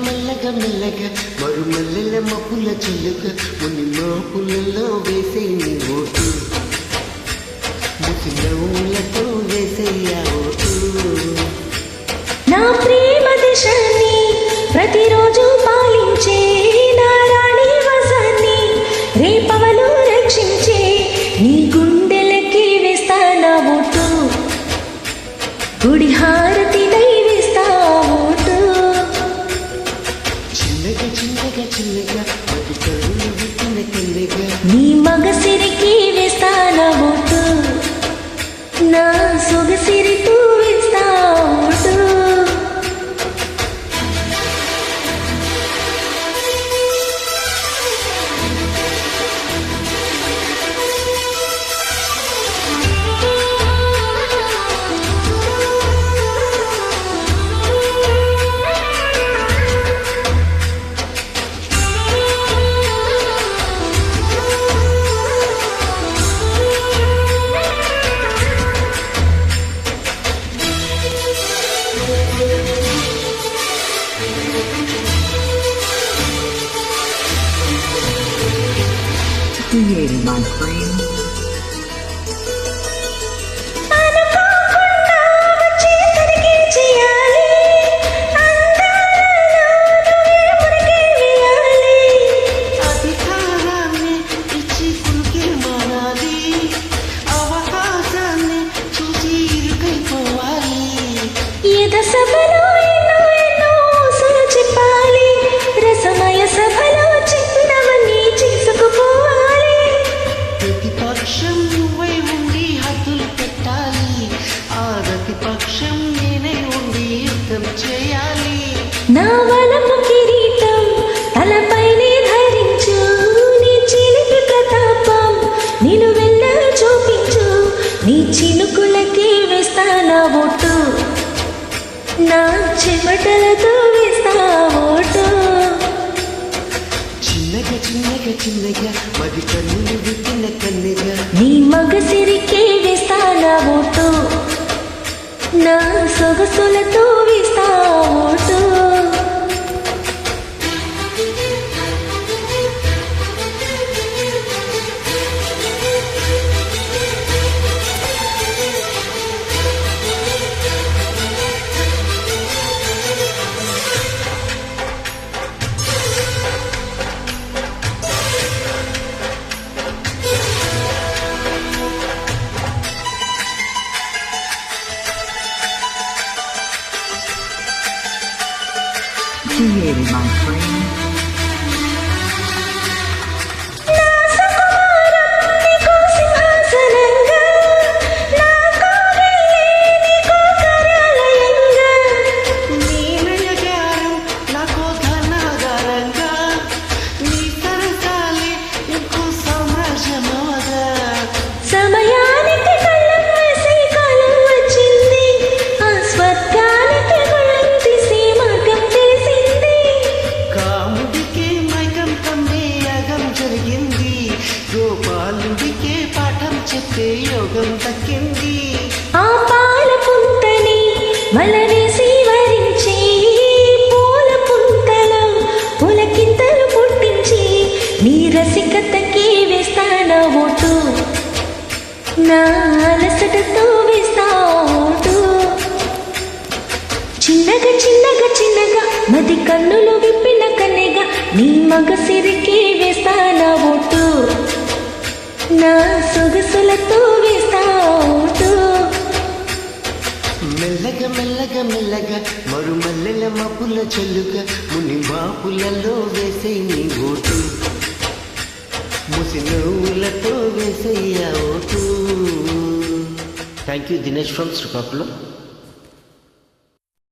మెల్లగా మెల్లగా మరుమల్లెల మప్పుల చెల్లుగా ముని మాపులలో వేసే నీ ఓటు ముసినవ్వులతో వేసేయా ఓటు. నా ప్రేమ దిశాన్ని ప్రతిరోజు పాలించే నా రాణి వసాన్ని రేపవలు రక్షించే నీ గుండెలకి వేస్తా నా ఓటు. గుడి హారతి వేస్తా ఓటు. చిన్నగా చిన్నగా చిన్నగా మది కళ్ళు విట్టిన కన్నెగా నీ మగసిరికి వేస్తా నా ఓటు. నా సొగసిరితో వేస్తా ఓటు. Created my friend. అధికారాన్ని ఇచ్చి కులికే మానాలి, అవకాశాన్ని చూసి ఇరుకైపోవాలి. సభలో ఎన్నో ఎన్నో ఊసులు చెప్పాలి, రసమయ సభలో చెప్పినవన్నీ చేసుకుపోవాలి. ప్రతిపక్షం నువ్వై ఉండి హద్దులు పెట్టాలి, ఆ ప్రతిపక్షం నేనే ఉండి యుద్ధం చేయాలి. నా వలపు కిరీటం తలపైనే ధరించు, నీ చిలిపి ప్రతాపం నిన్ను వెళ్ళ చూపించు, నీ చినుకులకి వేస్తా నా ఓటు. నా చెమటలతో వేస్తా ఓటు. చిన్నగా చిన్నగా చిన్నగా మది కన్నులు విట్టిన కన్నెగా నీ మగసిరికి వేస్తా నా ఓటు. నా సొగసులతో వేస్తా ఓటు. Created my friend. నీ నయగారం నాకో ధనాగారంగా, నీ సరసాలే ఇంకో సామ్రాజ్యమవగా. సమయానికి కళ్ళం వేసే కాలం వచ్చింది, ఆ స్వర్గానికి కళ్ళం తీసే మార్గం తెలిసింది. కాముడికే మైకం కమ్మే యాగం జరిగింది, గోపాలుడికే పాఠం చెప్పే యోగం దక్కింది. ఆ పాల పుంతని వలవేసి వరించి, పూల పుంతలో పులకింతలు పుట్టించి, నీ రసికతకి వేస్తా నా ఓటు. నా అలసటతో వేస్తా ఓటు. చిన్నగా చిన్నగా చిన్నగా మది కన్నులు విప్పిన కన్నెగా నీ మగసిరికి వేస్తా నా ఓటు. నా సొగసులతో వేస్తా ఓటు. మెల్లగా మెల్లగా మెల్లగా మరుమల్లెల మప్పుల చెల్లుగా ముని బాపులలో వేసే నీ ఓటు ముసినవ్వులతో వేసేయ్యా vote. Thank you Dinesh from Srikakulam.